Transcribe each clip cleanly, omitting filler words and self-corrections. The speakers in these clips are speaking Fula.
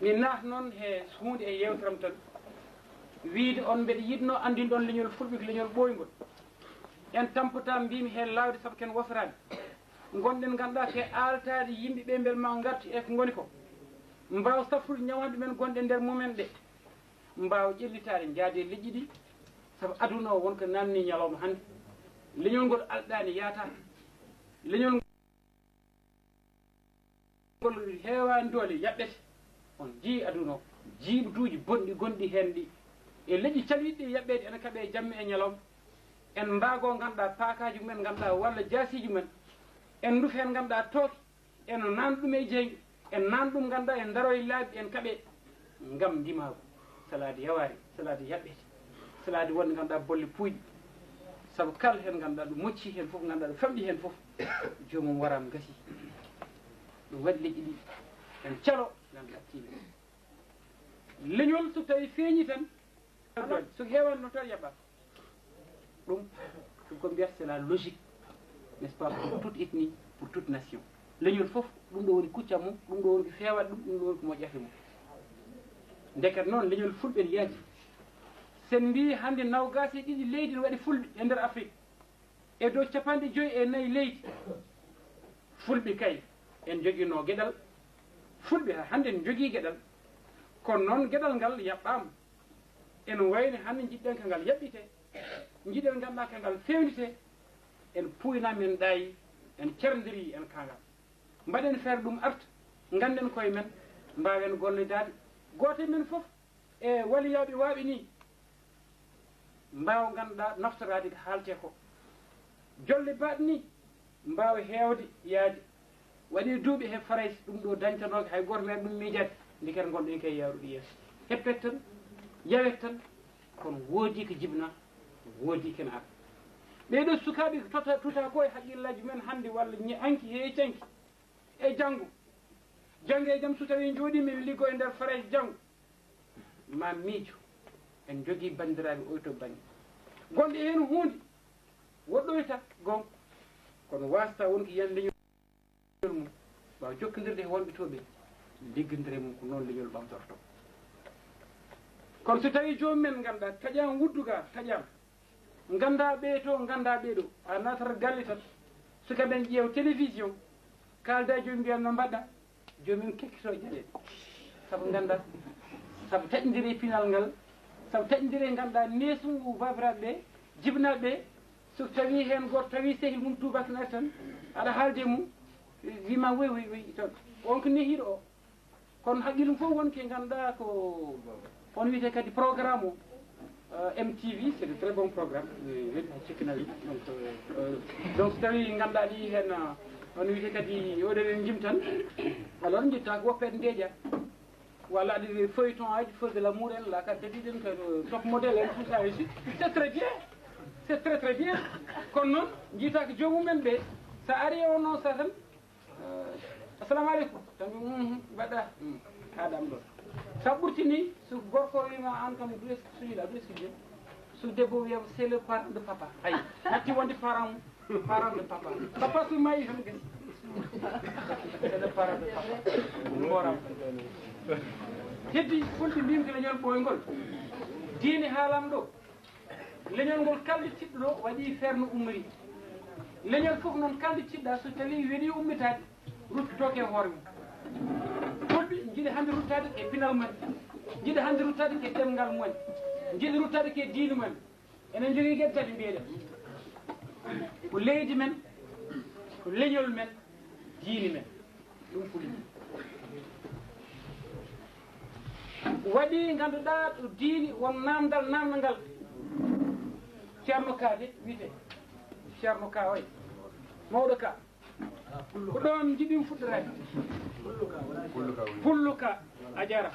mi naat noon he hunde e yewtaram tan wiide on mbeɗa yiɗno andinɗon leñol fulɓe ko leñol ɓoygol en tampata mbimi he lawde saabu ken wasarade gonɗen ganduɗa ke altade yimɓe ɓe beel ma gartu e ko goni ko mbaw safrude ñawanɓe men gonɗe nder mumen ɗe mbaw ƴellitade jaade leƴƴi ɗi saabu aduna o wonko namni ñalawma hande leñol ngol alɗani yaata leñol ngol heewani doole yaɓɓete on jii aduna o jiiɓutuji bonɗi gonɗi hen ɗi e leƴƴi calwiɗɗi yaɓɓede ene kaaɓe jamma e ñalawma en mbaago ganduɗa paakaji mumen ganduɗa walla jasiji mumen en duuf hen ganduɗa tooke en nan ɗum e jeygu en nan ɗum ganduɗa en daroye laabi en kaaɓe ngam ndimago salade yawari salade yaɓɓete salade wonde ganduɗa bolle puyɗi saabu kala hen ganduɗa ɗum mocci hen foof ganduɗa ɗum famɗi hen foof jomum warama gasi ɗum waɗi leƴƴi ɗi en calo ganduɗa tiimi leñol so tawi feeñi tan so heewani noon tan yaɓɓat ɗum ko mbiyata c'est la logique n'est-ce pas pour toute ethnie pour toute nation leñol foof ɗum ɗo woni kuccam mum ɗum ɗo woni ko fewat ɗum ɗum ɗo woni ko moƴƴata mum ndeket noon leñol fulɓe ne yaaji sen mbi hande nawgas e ɗiɗi leydi ne waɗi fulɓe e nder afrique e dow 54 leydi fulɓe kay en joguino gueɗal fulɓe hande en jogui gueɗal kono noon gueɗal ngal yaɓɓama en wayni hande jiɗɗen ka ngal yaɓɓite jiɗen ganduɗa ka ngal fewnite en puynama en ɗaayi en cerdiri en kangal mbaɗen feere ɗum arta ganden koye men mbawen gollidade goto men foof e waliyaɓe waaɓe ni mbawa ganduɗa naftorade ko haalte ko jolle baɗe ni mbawa hewde yaade waɗi duuɓi he farayse ɗum ɗo dañtanoke hay goto meeɗa ɗum miijade ndiket gonɗen kay yawruɗo yeeso heppet tan yawet tan kono woodi ko jibna woodi kene ar ɓeɗo sukaɓe tuta ko e haqqillaji men hande walla hanki he canki e janggo jangge e jaam so tawi jooɗi min liggo e nder farayse janggo ma miijo en jogui bandiraɓe oyto banggue gonɗe hen hunde woɗɗoyta gonga kono wasta wonko yiyan leñol mum wawa jokkodirde e wonɓe to ɓe liggodire mum ko noon leñol ɓamtorto kono so tawi jomumen ganduɗa taƴama wudduga taƴama ganda ɓeeto ganda ɓeeɗo a natata galle tan sukaɓen ƴeew télévision kalda jomum mbiyan no mbaɗɗa jomum kekkito jaɗede saabu ganda saabu taƴodiri pinal ngal saabu taƴodiri ganduɗa nesugu babiraɓe ɓe jibinaɓe ɓe so tawi hen goto tawi sehil mum tubak nati tan aɗa haalde mum wima woy toon on ko nehiɗo o kono haqqille fof wonke ganduɗa ko on wiyete kadi programme o MTV c'est de très bon programme cikkinawi donc so tawi ganduɗa ɗi hen on wiyete kadi oɗenen jim tan alors jitta ko woppede ndeeƴa walla aɗa feuilleton aji feu de l'amour en la kadi kadiɗen ko top modèle en tout ça et suite c'est très bien c'est très très bien kono noon jiita ko jomumen ɓe sa ari o noon sa tan assalamu aleykum tan mbaɗɗa haɗam ɗon sa ɓurtini so gorko wima an kam ɗu est ce que suñiɗa ɗu est ce que joni so debbo wiyama c'est le parent de papa ayi hatti wonde parent de papa papa so mayi tan gasi c'est le parent de papa mboram heddi fulɓe mbimi ko leñol ɓoygol diine haalam ɗo leñol ngol kalde tiɗɗo ɗo waɗi feere no ummori leñol fof noon kalde tiɗɗa so tawi weeɗi ummitade ruttotoke e hoore mum fulɓe jiiɗi hande ruttade e pinal mumen jiiɗi hande ruttade ke ɗemngal mumen jiiɗi ruttade ke diine mumen enen jogui gueɗe tati mbiyeɗen ko leydi men ko leñol men diine men ɗum fulɓe waɗi ganduɗa ɗo diini won namdal namdal ceerno ka de wiyete ceerno ka way mawɗo ka ko ɗon jiɗimi fuɗɗorade pullu ka a jara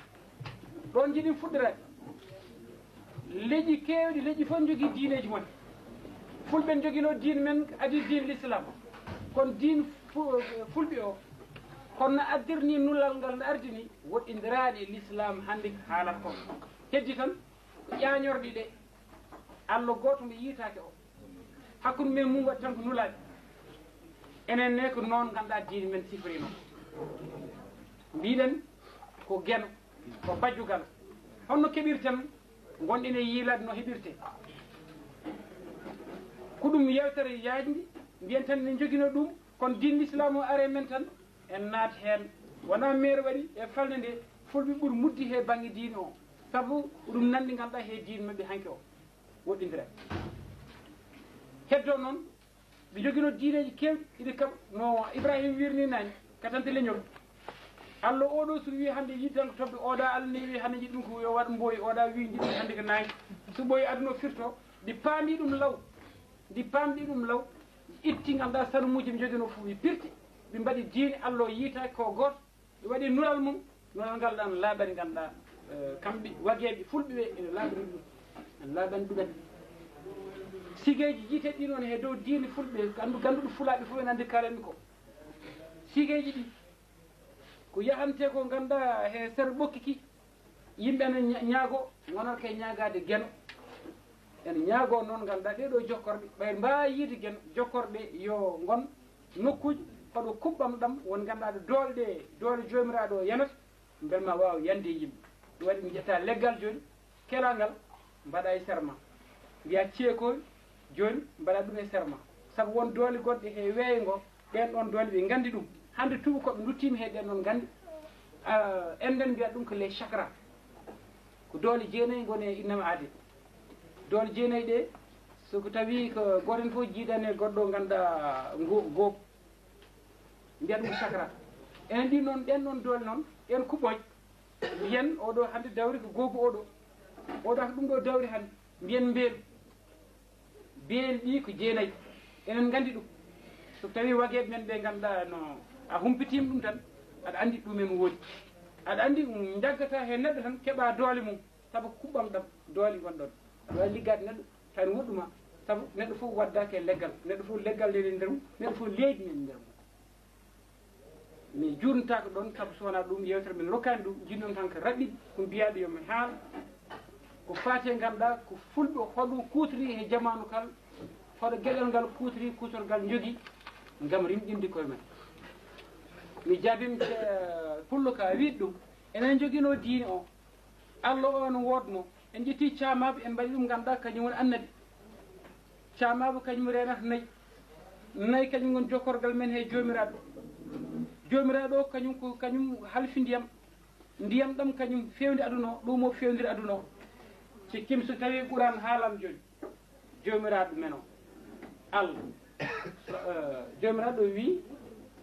ɗon jiɗimi fuɗɗorade leƴƴi kewɗi leƴƴi fof jogui diineji moon fulɓe joguino diine men adi diine l'islam kono diine fulɓe o kono no addirni nullal ngal no ardini woɗɗodiraɗe e l'islam hande haalat ko heddi tan ƴañorɗe ɗe Allah goto mo yitake o hakkude men mum waɗi tan ko nulaɓe enen ne ko noon ganduɗa diine men sifrino mbiɗen ko gueno ko bajjugal honno keɓirten gonɗen e yiilade no heɓirte ko ɗum yewtere yaajndi mbiyen tan ne joguino ɗum kono diine l'islam o are men tan en naati heen wona maire waɗi e falde nde fulɓe ɓuuri muddi he banggue diine o sabu ɗum nanɗi ganduɗa he diine mabɓe hanke o woɗɗindira heddo noon ɓe joguino diineji kewɗi iɗi kam no ibrahima wirni nani katante leñol Allah oɗo so wi hande yiɗi tan ko tobde oɗa Allah ne wi hande jiɗi ɗum ko yo waɗ mbooyi oɗa wi jiɗi hande ko nangi so ɓooyi aduna firto ɗi paami ɗum law ɗi paamɗi ɗum law itti ganduɗa sanumuji ɓe joguino fof ɓe pirti ɓe mbaɗi diine Allah o yiitaki ko goto ɓe waɗi nural mum nonal ngal ɗan laaɓani ganduɗa kamɓe wagueɓe fulɓe ɓe ene laaɓani ɗum ene laaɓani ɗumen sigeji jiiteɗi ɗi noon he dow diine fulɓe ganduɗo fulaɓe fof en andi kalanmi ko sigeji ɗi ko yahante ko ganduɗa he sere ɓokkiki yimɓe ene ñaago gonata kay ñagade gueno ene ñaago noon ganduɗa ɗeɗo jokkorɓe ɓay mbawi yiide gueno jokkorɓe yo gon nokkuji hoɗo kuɓɓam ɗam won ganduɗa ɗo doole ɗe doole jomiraɗo o yanata beel ma wawa yande yimɓe ɗum waɗi mi ƴetta leggal joni kelangal mbaɗa e serment mbiya ceekoy joni mbaɗa ɗum e serment saabu won doole goɗɗe he weeyo ngo ɓen ɗon doole ɓe gandi ɗum hande tubakoɓe duttima he ɗen ɗon gandi enden mbiyat ɗum ko les chakra ko doole jeenayyi gone innama aade doole jeenayyi ɗe soko tawi ko goten fof jiiɗane goɗɗo ganduɗa goob mbiyat ɗum ko chakra enen ɗi noon ɗen ɗon doole noon en kuɓoy mbiyen oɗo hande dawri ko goobu oɗo ko ɗum ɗo dawri hande mbiyen mbeelu beeli ɗi ko jeenayyi enen gandi ɗum so tawi wagueɓe men ɓe ganduɗa no a humpitima ɗum tan aɗa andi ɗumen woodi aɗa andi jaggata he neɗɗo tan keeɓa doole mum saabu kuɓɓam ɗam doole gonɗon aɗa wawi liggade neɗɗo tawi woɗɗuma saabu neɗɗo foof waddake e leggal neɗɗo foof leggal nene nder mum neɗɗo foof leydi nene nder mum mi jurnitako ɗon saabu so wona ɗum yewtere men rokkani ɗum jinnon tan ko raɓɓiɗi ko mbiyaɗo yomi haal ko faate ganduɗa ko fulɓe hoɗum kutori e jamanu kal hoɗo gueɗel ngal kutori kutorgal jogui gam rimɗinde koye men mi jaabim pullo ka wiide ɗum enen joguino diine o Allah o no wodno en ƴetti camaɓe en mbaɗi ɗum ganduɗa kañum woni annabi camaɓe kañum renata nayyi kañum woni jokkorgal men he jomiraɗo o kañum halfi ndiyam ɗam kañum fewde aduna o ɗum o fewdiri aduna o sikkim so tawi ɓuran haalam joni jomiraɗo men o Allah jomiraɗo o wi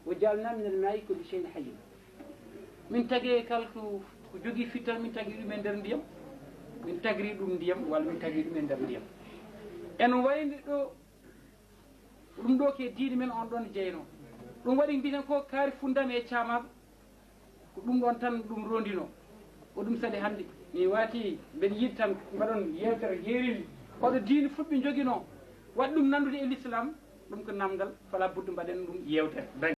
o jalna min almayi kulli shay'in hayy min tagi kala ko jogui fittan min tagui ɗum e nder ndiyam min tagri ɗum ndiyam walla min tagui ɗum e nder ndiyam en wayde ɗo ɗum ɗo ke diine men on ɗon jeyno ɗum waɗi mbiten ko kaari fundame e camaɓe ko ɗum ɗon tan ɗum rondino ko ɗum saɗi hande mi wati mbeɗa yiiɗi tan mbaɗon yewtere yeerili hoɗo diine fulɓe joguino waɗi ɗum nandude e l'islam ɗum ko namdal fala budde mbaɗen ɗum yewtere